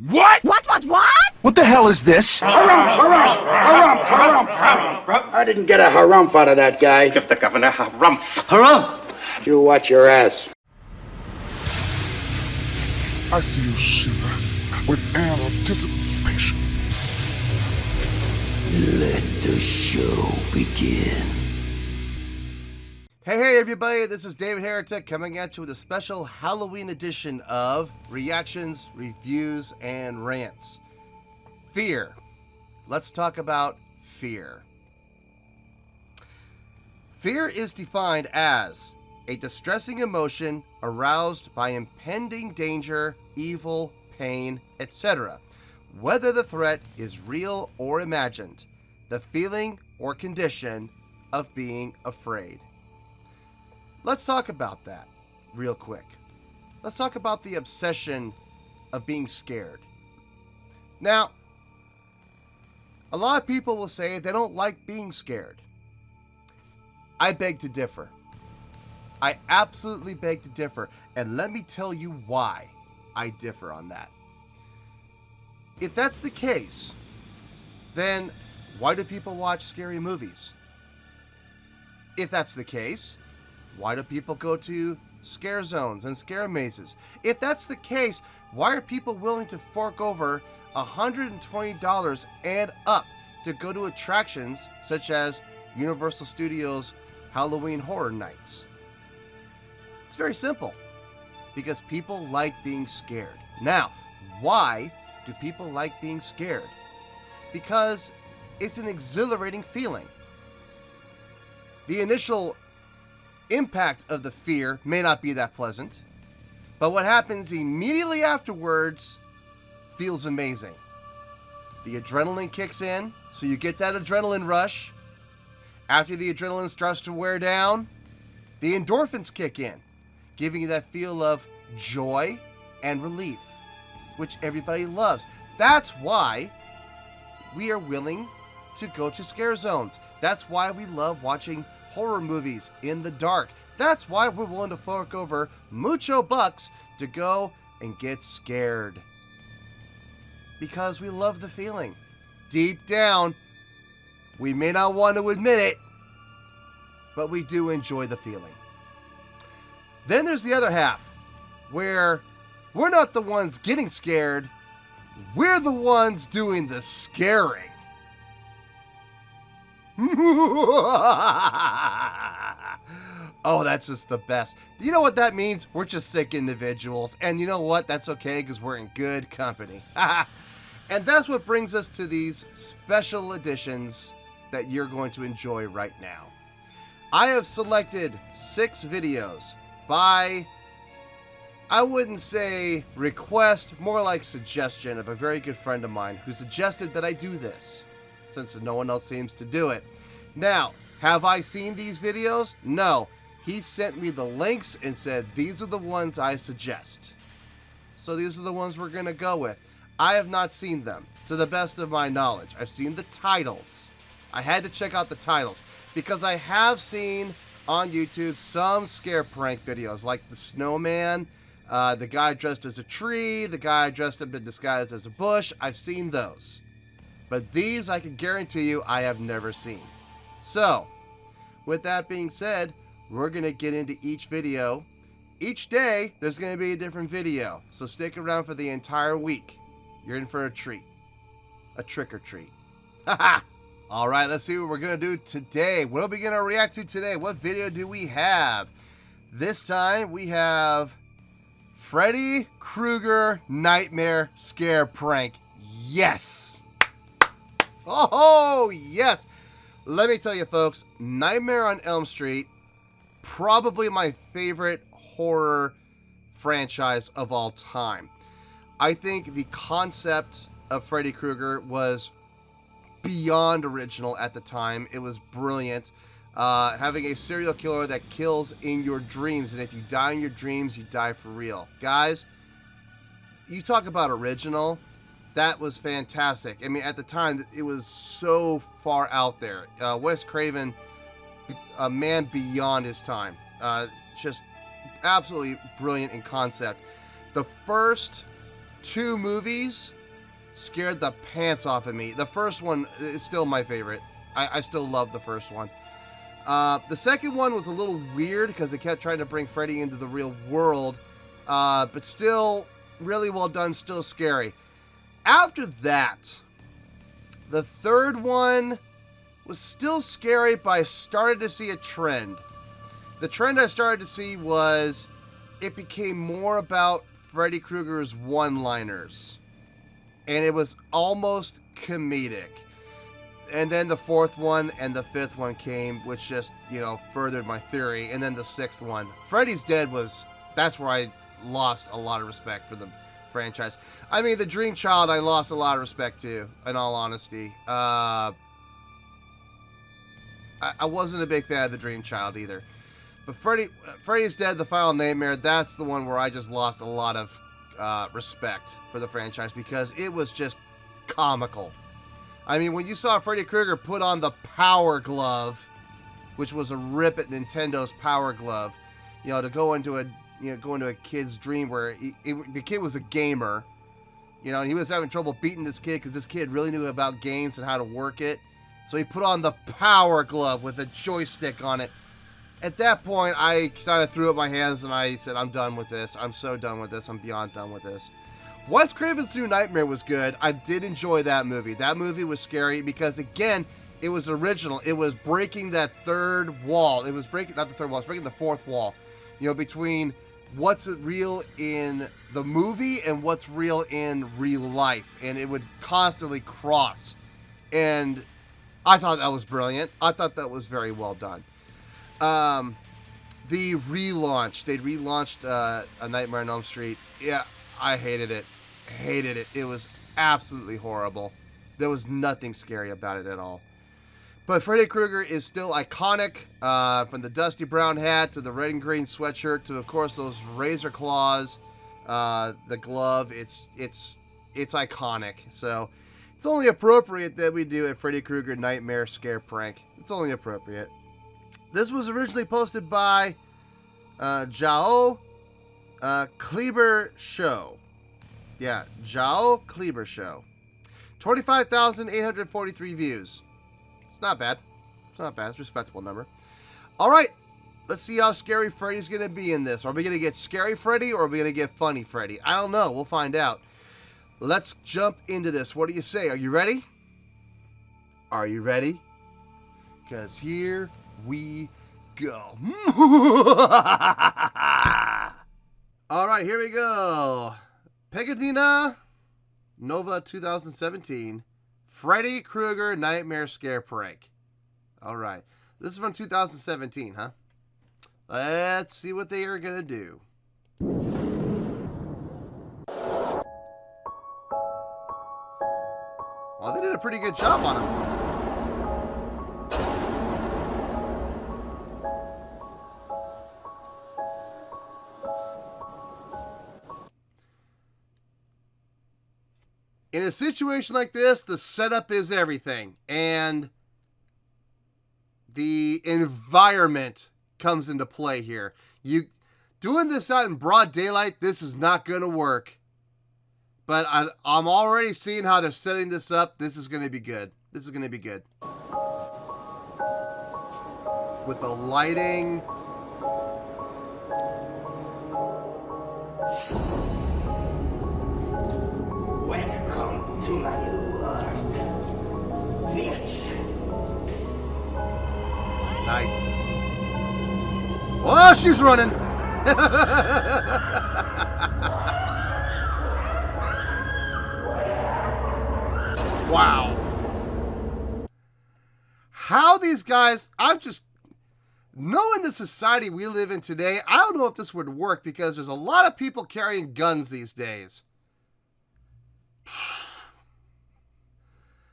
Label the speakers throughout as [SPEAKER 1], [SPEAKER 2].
[SPEAKER 1] What?
[SPEAKER 2] What?
[SPEAKER 3] What the hell is this?
[SPEAKER 4] Harumph! I didn't get a harumph out of that guy.
[SPEAKER 5] Give the governor harumph.
[SPEAKER 3] Harumph!
[SPEAKER 4] You watch your ass.
[SPEAKER 1] I see you shiver with anticipation.
[SPEAKER 6] Let the show begin.
[SPEAKER 7] Hey everybody, this is David Heretic coming at you with a special Halloween edition of Reactions, Reviews, and Rants. Fear. Let's talk about fear. Fear is defined as a distressing emotion aroused by impending danger, evil, pain, etc. Whether the threat is real or imagined, the feeling or condition of being afraid. Let's talk about that real quick. Let's talk about the obsession of being scared. Now, a lot of people will say they don't like being scared. I beg to differ. I absolutely beg to differ, and let me tell you why I differ on that. If that's the case, then why do people watch scary movies? If that's the case, why do people go to scare zones and scare mazes? If that's the case, why are people willing to fork over $120 and up to go to attractions such as Universal Studios Halloween Horror Nights? It's very simple. Because people like being scared. Now, why do people like being scared? Because it's an exhilarating feeling. The initial impact of the fear may not be that pleasant, but what happens immediately afterwards feels amazing. The adrenaline kicks in, so you get that adrenaline rush. After the adrenaline starts to wear down, the endorphins kick in, giving you that feel of joy and relief, which everybody loves. That's why we are willing to go to scare zones. That's why we love watching horror movies in the dark. That's why we're willing to fork over mucho bucks to go and get scared. Because we love the feeling. Deep down, we may not want to admit it, but we do enjoy the feeling. Then there's the other half, where we're not the ones getting scared, we're the ones doing the scaring. Oh, that's just the best. You know what that means? We're just sick individuals. And you know what? That's okay, because we're in good company. And that's what brings us to these special editions that you're going to enjoy right now. I have selected 6 videos by, I wouldn't say request, more like suggestion of a very good friend of mine who suggested that I do this, since no one else seems to do it. Now, have I seen these videos? No. He sent me the links and said, these are the ones I suggest. So these are the ones we're going to go with. I have not seen them, to the best of my knowledge. I've seen the titles. I had to check out the titles, because I have seen on YouTube some scare prank videos, like the snowman, the guy dressed as a tree, the guy dressed up in disguise as a bush. I've seen those. But these, I can guarantee you, I have never seen. So, with that being said, we're going to get into each video. Each day, there's going to be a different video. So stick around for the entire week. You're in for a treat. A trick or treat. Haha! Alright, let's see what we're going to do today. What are we going to react to today? What video do we have? This time, we have Freddy Krueger Nightmare Scare Prank. Yes! Oh, yes! Let me tell you, folks, Nightmare on Elm Street, probably my favorite horror franchise of all time. I think the concept of Freddy Krueger was beyond original at the time. It was brilliant. Having a serial killer that kills in your dreams, and if you die in your dreams, you die for real. Guys, you talk about original. That was fantastic. I mean, at the time, it was so far out there. Wes Craven, a man beyond his time. Just absolutely brilliant in concept. The first two movies scared the pants off of me. The first one is still my favorite. I still love the first one. The second one was a little weird because they kept trying to bring Freddy into the real world, but still really well done, still scary. After that, the third one was still scary, but I started to see a trend. The trend I started to see was it became more about Freddy Krueger's one-liners, and it was almost comedic. And then the fourth one and the fifth one came, which just, furthered my theory. And then the sixth one, Freddy's Dead, that's where I lost a lot of respect for the franchise. I mean, the Dream Child, I lost a lot of respect to, in all honesty. I wasn't a big fan of the Dream Child either. But Freddy's Dead, The Final Nightmare, that's the one where I just lost a lot of respect for the franchise because it was just comical. I mean, when you saw Freddy Krueger put on the Power Glove, which was a rip at Nintendo's Power Glove, to go into a kid's dream where the kid was a gamer, and he was having trouble beating this kid because this kid really knew about games and how to work it. So he put on the Power Glove with a joystick on it. At that point, I kind of threw up my hands and I said, I'm done with this. I'm so done with this. I'm beyond done with this. Wes Craven's New Nightmare was good. I did enjoy that movie. That movie was scary because, again, it was original. It was breaking that third wall. It was breaking, not the third wall, it was breaking the fourth wall. Between what's real in the movie and what's real in real life. And it would constantly cross. And I thought that was brilliant. I thought that was very well done. The relaunch. They relaunched A Nightmare on Elm Street. Yeah, I hated it. It was absolutely horrible. There was nothing scary about it at all. But Freddy Krueger is still iconic, from the dusty brown hat to the red and green sweatshirt to, of course, those razor claws, the glove. It's iconic. So it's only appropriate that we do a Freddy Krueger Nightmare Scare Prank. It's only appropriate. This was originally posted by Jao Kleber Show. Yeah, Jao Kleber Show. 25,843 views. It's not bad. It's not bad. It's a respectable number. All right. Let's see how scary Freddy's going to be in this. Are we going to get scary Freddy or are we going to get funny Freddy? I don't know. We'll find out. Let's jump into this. What do you say? Are you ready? Are you ready? Because here we go. All right, here we go. Pegadina Nova 2017 Freddy Krueger Nightmare Scare Prank. All right, this is from 2017, huh? Let's see what they are gonna do. Well, they did a pretty good job on him. In a situation like this, the setup is everything, and the environment comes into play here. You doing this out in broad daylight, this is not going to work. But I'm already seeing how they're setting this up. This is going to be good. This is going to be good. With the lighting.
[SPEAKER 6] Welcome to my new world, bitch.
[SPEAKER 7] Nice. Oh, she's running. Wow. How these guys, I'm just, knowing the society we live in today, I don't know if this would work because there's a lot of people carrying guns these days.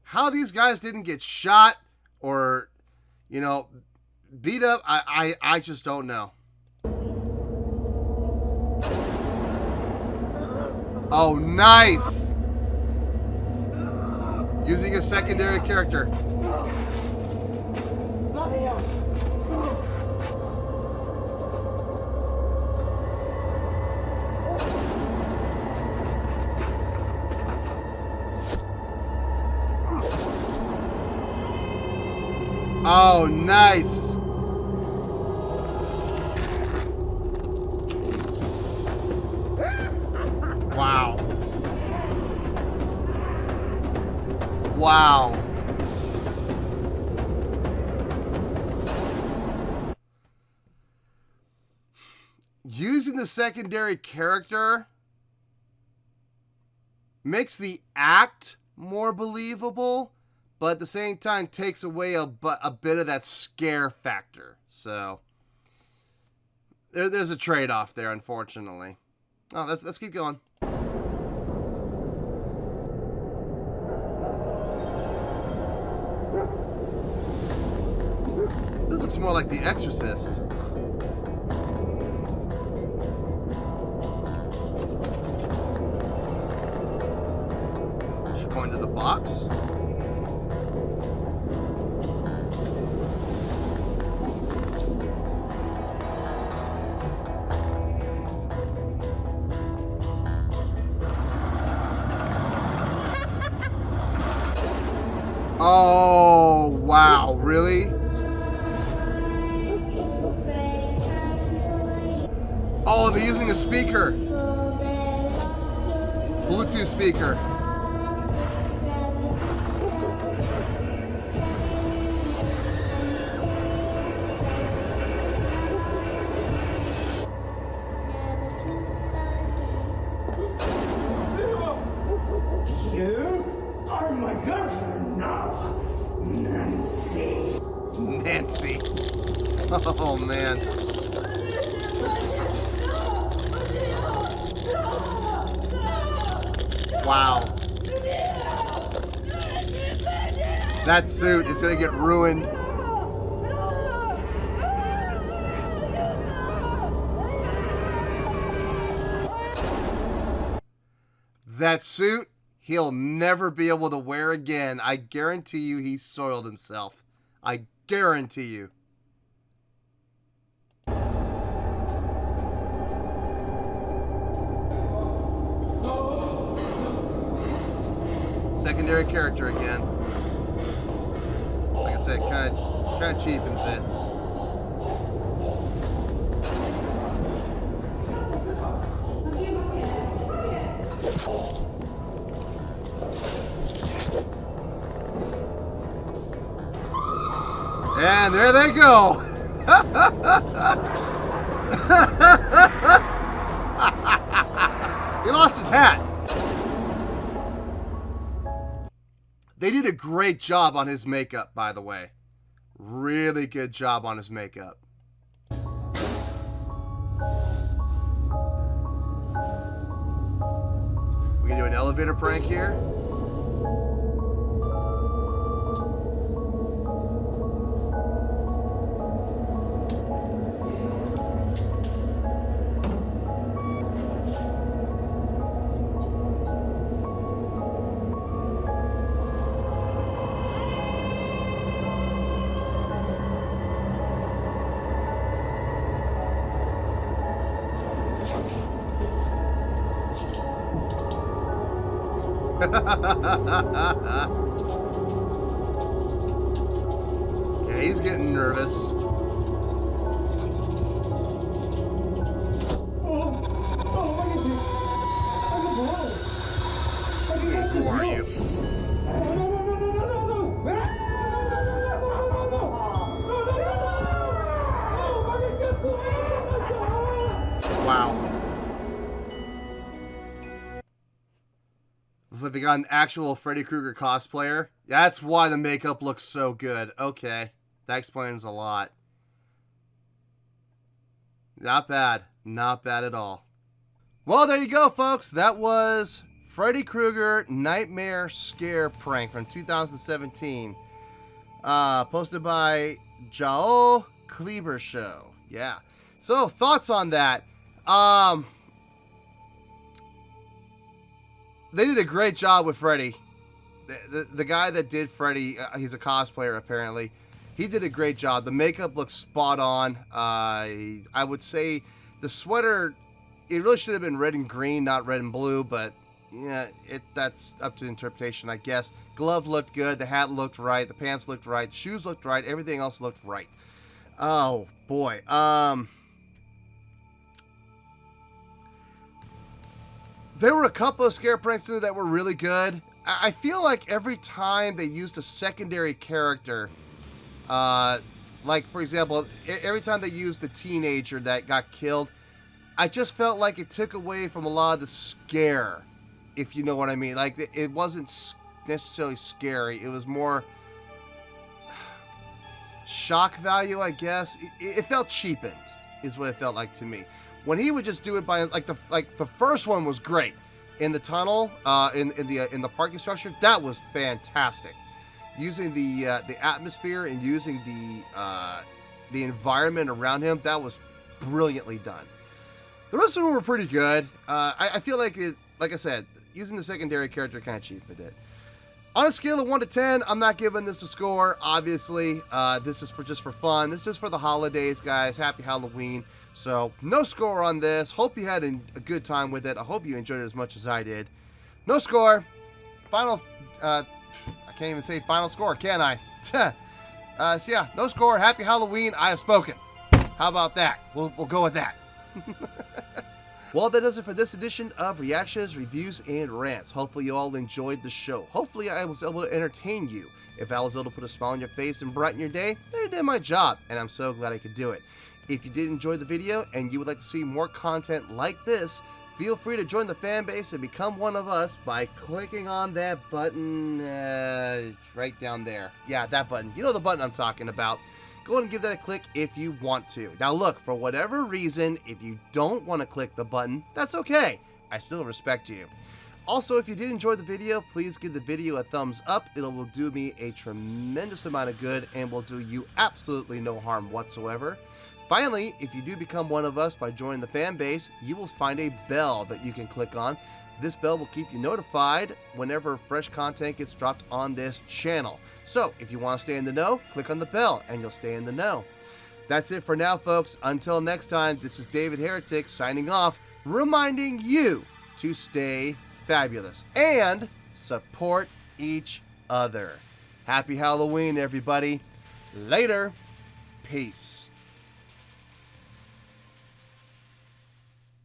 [SPEAKER 7] How these guys didn't get shot or, beat up, I just don't know. Oh, nice! Using a secondary character. Oh, nice. Wow. Wow. Using the secondary character makes the act more believable, but at the same time takes away a bit of that scare factor. So there's a trade-off there, unfortunately. Oh, let's keep going. This looks more like The Exorcist. Should point to the box. Oh, wow, really? Oh, they're using a speaker. Bluetooth speaker.
[SPEAKER 6] You are my girlfriend now, Nancy.
[SPEAKER 7] Nancy. Oh, man. Wow. That suit is going to get ruined. That suit, he'll never be able to wear again. I guarantee you he soiled himself. I guarantee you. Secondary character again. Like I said, kind of cheapens it. And there they go. He lost his hat. They did a great job on his makeup, by the way. Really good job on his makeup. We can do an elevator prank here. Yeah, he's getting nervous. Who are you? Wow. Looks like they got an actual Freddy Krueger cosplayer. That's why the makeup looks so good. Okay. That explains a lot. Not bad. Not bad at all. Well, there you go, folks. That was Freddy Krueger Nightmare Scare Prank from 2017. Posted by Joel Kleber Show. Yeah. So, thoughts on that. They did a great job with Freddy. The guy that did Freddy, he's a cosplayer apparently. He did a great job. The makeup looks spot on. I would say the sweater, it really should have been red and green, not red and blue, but yeah, that's up to interpretation, I guess. Glove looked good, the hat looked right, the pants looked right, the shoes looked right, everything else looked right. Oh boy. There were a couple of scare pranks in there that were really good. I feel like every time they used a secondary character, like for example, every time they used the teenager that got killed, I just felt like it took away from a lot of the scare, if you know what I mean. Like, it wasn't necessarily scary. It was more shock value, I guess. It felt cheapened, is what it felt like to me. When he would just do it by, like the first one was great. In the tunnel, in the parking structure, that was fantastic. Using the atmosphere and using the environment around him, that was brilliantly done. The rest of them were pretty good. I feel like it, like I said, using the secondary character kind of cheapened it. On a scale of 1 to 10, I'm not giving this a score, obviously. This is just for fun. This is just for the holidays, guys. Happy Halloween. So, no score on this. Hope you had a good time with it. I hope you enjoyed it as much as I did. No score. Final, I can't even say final score, can I? So yeah, no score. Happy Halloween. I have spoken. How about that? We'll go with that. Well, that does it for this edition of Reactions, Reviews, and Rants. Hopefully you all enjoyed the show. Hopefully I was able to entertain you. If I was able to put a smile on your face and brighten your day, then I did my job, and I'm so glad I could do it. If you did enjoy the video and you would like to see more content like this, feel free to join the fan base and become one of us by clicking on that button right down there. Yeah, that button. You know the button I'm talking about. Go ahead and give that a click if you want to. Now look, for whatever reason, if you don't want to click the button, that's okay. I still respect you. Also, if you did enjoy the video, please give the video a thumbs up. It will do me a tremendous amount of good and will do you absolutely no harm whatsoever. Finally, if you do become one of us by joining the fan base, you will find a bell that you can click on. This bell will keep you notified whenever fresh content gets dropped on this channel. So, if you want to stay in the know, click on the bell and you'll stay in the know. That's it for now, folks. Until next time, this is David Heretic signing off, reminding you to stay fabulous and support each other. Happy Halloween, everybody. Later. Peace.